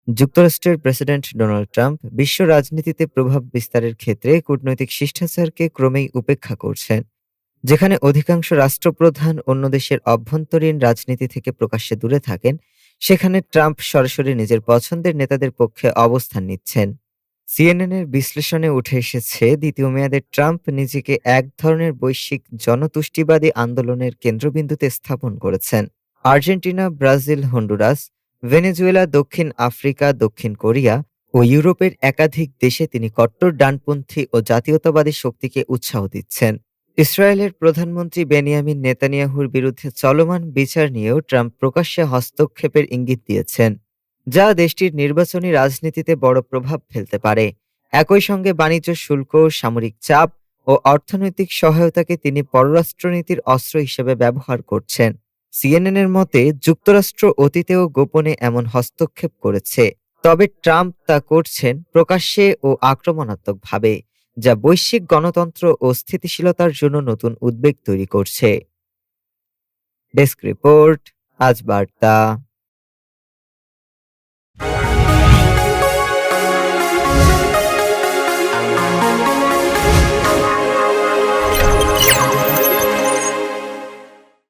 যুক্তরাষ্ট্রের president Donald Trump বিশ্ব রাজনীতিতে প্রভাব বিস্তারের ক্ষেত্রে কূটনৈতিক শিষ্টাচারকে ক্রমেই উপেক্ষা করছেন, যেখানে অধিকাংশ রাষ্ট্রপ্রধান অন্য দেশের অভ্যন্তরীণ রাজনীতি থেকে প্রকাশ্যে দূরে থাকেন। সেখানে ট্রাম্প সরাসরি নিজের পছন্দের নেতাদের পক্ষে অবস্থান নিচ্ছেন। সিএনএনের বিশ্লেষণে উঠে এসেছে, দ্বিতীয় মেয়াদে ট্রাম্প নিজেকে এক ধরনের বৈশ্বিক জনতুষ্টিবাদী আন্দোলনের কেন্দ্রবিন্দুতে স্থাপন করেছেন। আর্জেন্টিনা, ব্রাজিল, হন্ডুরাস, ভেনেজুয়েলা, দক্ষিণ আফ্রিকা, দক্ষিণ কোরিয়া ও ইউরোপের একাধিক দেশে তিনি কট্টর ডানপন্থী ও জাতীয়তাবাদী শক্তিকে উৎসাহ দিচ্ছেন। ইসরায়েলের প্রধানমন্ত্রী বেনিয়ামিন নেতানিয়াহুর বিরুদ্ধে চলমান বিচার নিয়েও ট্রাম্প প্রকাশ্যে হস্তক্ষেপের ইঙ্গিত দিয়েছেন, যা দেশটির নির্বাচনী রাজনীতিতে বড় প্রভাব ফেলতে পারে। একই সঙ্গে বাণিজ্য শুল্ক, সামরিক চাপ ও অর্থনৈতিক সহায়তাকে তিনি পররাষ্ট্রনীতির অস্ত্র হিসেবে ব্যবহার করছেন। সিএনএনের মতে, যুক্তরাষ্ট্র অতীতেও গোপনে এমন হস্তক্ষেপ করেছে, তবে ট্রাম্প তা করছেন প্রকাশ্যে ও আক্রমণাত্মকভাবে, যা বৈশ্বিক গণতন্ত্র ও স্থিতিশীলতার জন্য নতুন উদ্বেগ তৈরি করছে। ডেস্ক রিপোর্ট, আজ বার্তা।